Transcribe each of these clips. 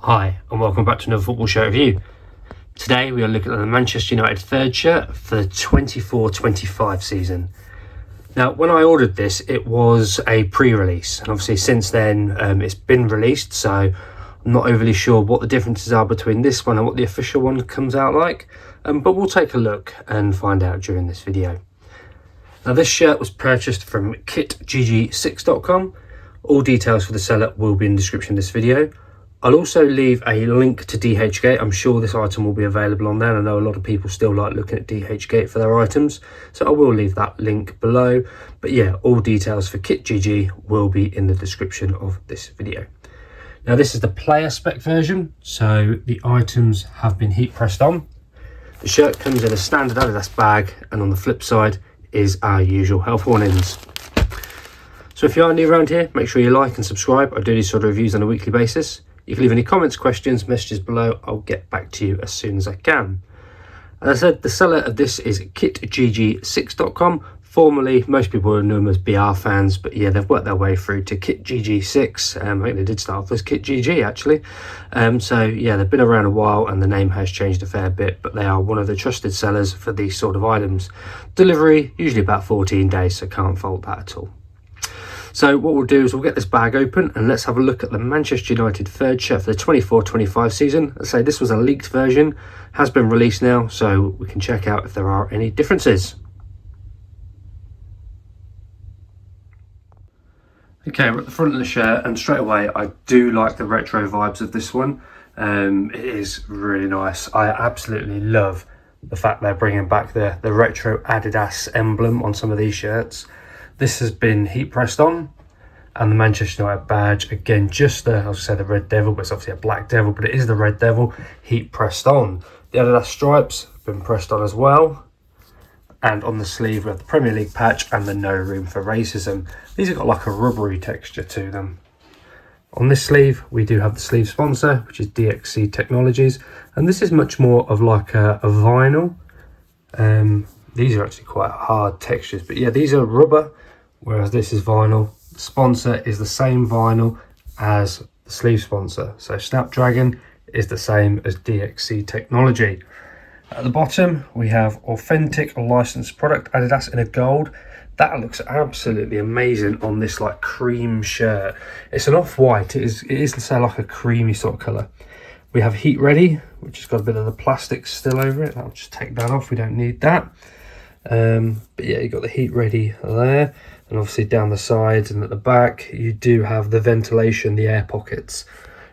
Hi and welcome back to another football shirt review. Today we are looking at the Manchester United third shirt for the 24-25 season. Now when I ordered this it was a pre-release, and obviously since then it's been released, so I'm not overly sure what the differences are between this one and what the official one comes out like, but we'll take a look and find out during this video. Now this shirt was purchased from kitgg6.com. All details for the seller will be in the description of this video. I'll also leave a link to DHgate. I'm sure this item will be available on there. I know a lot of people still like looking at DHgate for their items, so I will leave that link below. But yeah, all details for KitGG will be in the description of this video. Now this is the player spec version, so the items have been heat pressed on. The shirt comes in a standard Adidas bag, and on the flip side is our usual health warnings. So if you are new around here, make sure you like and subscribe. I do these sort of reviews on a weekly basis. You can leave any comments, questions, messages below. I'll get back to you as soon as I can. As I said, the seller of this is kitgg6.com. Formerly, most people would know them as BR fans, but yeah, they've worked their way through to kitgg6. I think they did start off as kitgg actually. So yeah, they've been around a while and the name has changed a fair bit, but they are one of the trusted sellers for these sort of items. Delivery, usually about 14 days, so can't fault that at all. So what we'll do is we'll get this bag open and let's have a look at the Manchester United third shirt for the 24-25 season. Let's say this was a leaked version, has been released now, so we can check out if there are any differences. Okay, we're at the front of the shirt, and straight away I do like the retro vibes of this one. It is really nice. I absolutely love the fact they're bringing back the retro Adidas emblem on some of these shirts. This has been heat pressed on, and the Manchester United badge, again, just the, I was say the red devil, but it's obviously a black devil, but it is the red devil, heat pressed on. The Adidas stripes have been pressed on as well. And on the sleeve we have the Premier League patch and the no room for racism. These have got like a rubbery texture to them. On this sleeve we do have the sleeve sponsor, which is DXC Technologies, and this is much more of like a vinyl. These are actually quite hard textures, but yeah, these are rubber, whereas this is vinyl. The sponsor is the same vinyl as the sleeve sponsor, so Snapdragon is the same as DXC Technology. At the bottom we have authentic licensed product Adidas in a gold. That looks absolutely amazing on this like cream shirt. It's an off-white, it is let's say like a creamy sort of colour. We have heat ready, which has got a bit of the plastic still over it. I'll just take that off, we don't need that. But yeah, you've got the heat ready there, and obviously down the sides and at the back you do have the ventilation, the air pockets.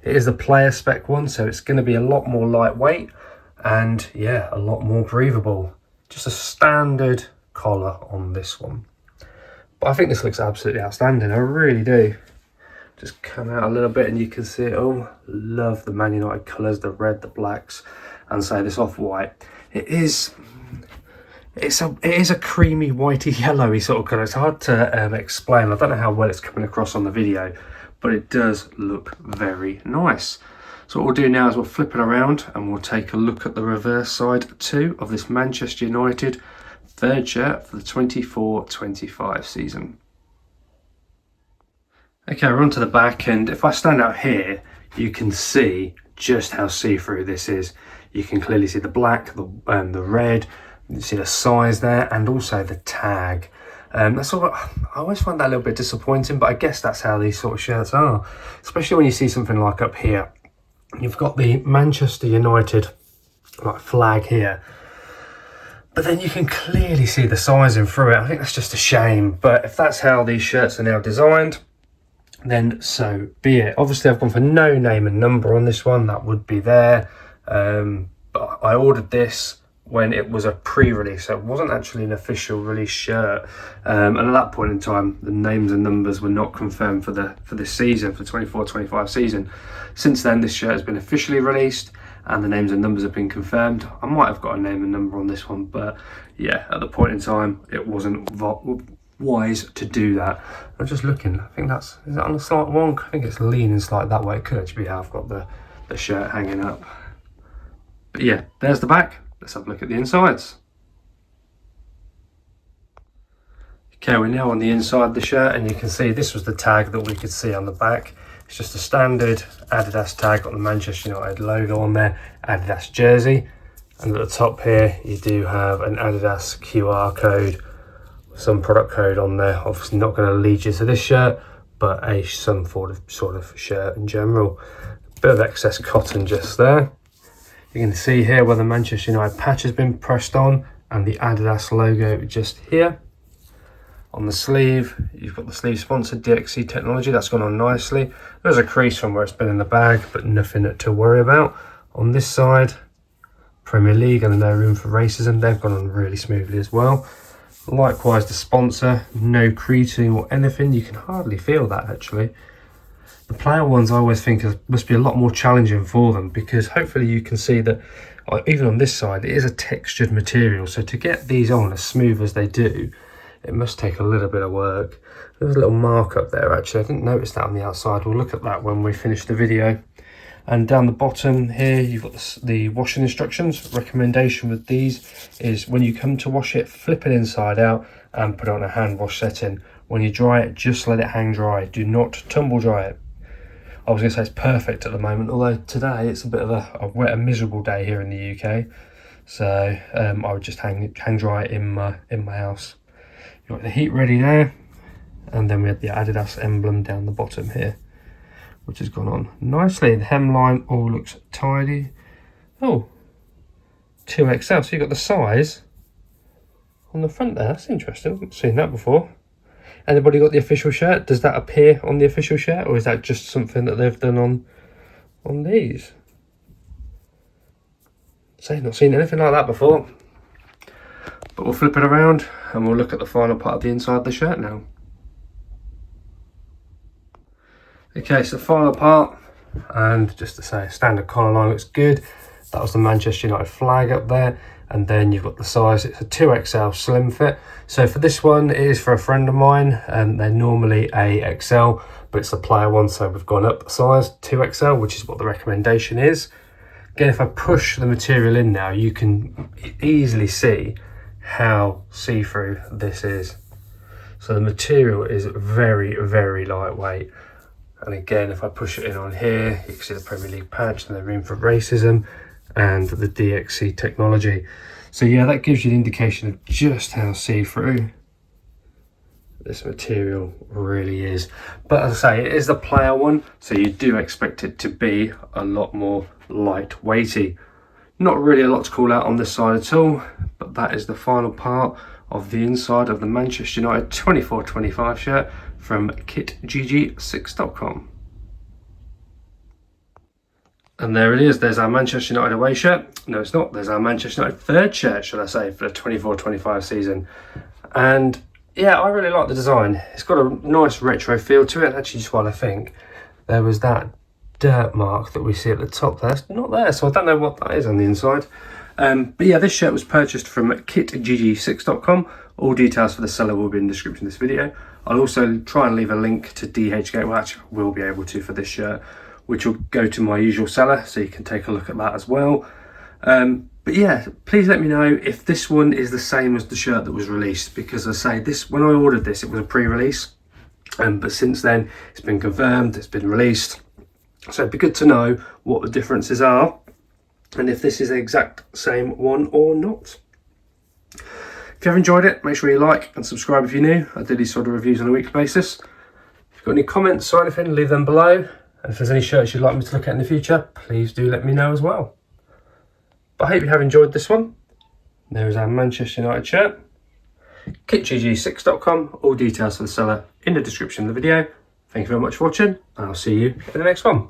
It is the player spec one, so it's going to be a lot more lightweight and yeah, a lot more breathable. Just a standard collar on this one, but I think this looks absolutely outstanding. I really do. Just come out a little bit and you can see it all. Love the Man United colours, the red, the blacks, and say this off-white. It is a creamy, whitey, yellowy sort of colour. It's hard to explain. I don't know how well it's coming across on the video, but it does look very nice. So what we'll do now is we'll flip it around and we'll take a look at the reverse side too of this Manchester United third shirt for the 24-25 season. Okay, we're onto the back, and if I stand out here, you can see just how see-through this is. You can clearly see the black, the red, you see the size there, and also the tag. That's sort of, I always find that a little bit disappointing, but I guess that's how these sort of shirts are. Especially when you see something like up here. You've got the Manchester United like flag here, but then you can clearly see the sizing through it. I think that's just a shame, but if that's how these shirts are now designed, then so be it. Obviously I've gone for no name and number on this one, that would be there, but I ordered this when it was a pre-release, so it wasn't actually an official release shirt, and at that point in time the names and numbers were not confirmed for this season, for the 24-25 season. Since then this shirt has been officially released and the names and numbers have been confirmed. I might have got a name and number on this one, but yeah, at the point in time it wasn't wise to do that. I'm just looking, I think is that on the slight wrong? I think it's leaning slightly that way. It could actually be how I've got the shirt hanging up. But yeah, there's the back. Let's have a look at the insides. Okay, we're now on the inside of the shirt, and you can see this was the tag that we could see on the back. It's just a standard Adidas tag, got the Manchester United logo on there, Adidas jersey. And at the top here, you do have an Adidas QR code, some product code on there. Obviously not going to lead you to this shirt, but some sort of shirt in general. A bit of excess cotton just there. You can see here where the Manchester United patch has been pressed on, and the Adidas logo just here. On the sleeve, you've got the sleeve sponsored DXC technology, that's gone on nicely. There's a crease from where it's been in the bag, but nothing to worry about. On this side, Premier League and no room for racism, they've gone on really smoothly as well. Likewise, the sponsor, no creasing or anything, you can hardly feel that actually. The player ones I always think must be a lot more challenging for them, because hopefully you can see that even on this side, it is a textured material. So to get these on as smooth as they do, it must take a little bit of work. There's a little mark up there actually, I didn't notice that on the outside. We'll look at that when we finish the video. And down the bottom here, you've got the washing instructions. Recommendation with these is when you come to wash it, flip it inside out and put it on a hand wash setting. When you dry it, just let it hang dry. Do not tumble dry it. I was going to say it's perfect at the moment, although today it's a bit of a wet and miserable day here in the UK. So I would just hang dry it in my house. You've got the heat ready there, and then we had the Adidas emblem down the bottom here, which has gone on nicely. The hemline all looks tidy. Oh, 2XL, so you've got the size on the front there. That's interesting, I haven't seen that before. Anybody got the official shirt? Does that appear on the official shirt, or is that just something that they've done on these? So not seen anything like that before. But we'll flip it around and we'll look at the final part of the inside of the shirt now. Okay, so the final part, and just to say, standard collar line looks good. That was the Manchester United flag up there, and then you've got the size. It's a 2XL slim fit. So for this one, it is for a friend of mine, and they're normally a XL, but it's a player one, so we've gone up a size, 2XL, which is what the recommendation is. Again, if I push the material in now, you can easily see how see-through this is. So the material is very, very lightweight. And again, if I push it in on here, you can see the Premier League patch and the room for racism and the DXC technology. So yeah, that gives you an indication of just how see-through this material really is. But as I say, it is the player one, so you do expect it to be a lot more lightweighty. Not really a lot to call out on this side at all, but that is the final part of the inside of the Manchester United 24-25 shirt from kitgg6.com. And there it is, there's our Manchester United away shirt. No, it's not, there's our Manchester United third shirt, should I say, for the 24-25 season. And yeah, I really like the design. It's got a nice retro feel to it. Actually, just while I think, there was that dirt mark that we see at the top there. It's not there, so I don't know what that is on the inside. But yeah, this shirt was purchased from kitgg6.com. All details for the seller will be in the description of this video. I'll also try and leave a link to DHgate, well actually I will be able to for this shirt, which will go to my usual seller, so you can take a look at that as well. But yeah, please let me know if this one is the same as the shirt that was released, because as I say, this, when I ordered this, it was a pre-release, but since then it's been confirmed, it's been released. So it'd be good to know what the differences are and if this is the exact same one or not. If you have enjoyed it, make sure you like and subscribe if you're new. I do these sort of reviews on a weekly basis. If you've got any comments or anything, leave them below. And if there's any shirts you'd like me to look at in the future, please do let me know as well. But I hope you have enjoyed this one. There is our Manchester United shirt. kitgg6.com, all details for the seller in the description of the video. Thank you very much for watching, and I'll see you in the next one.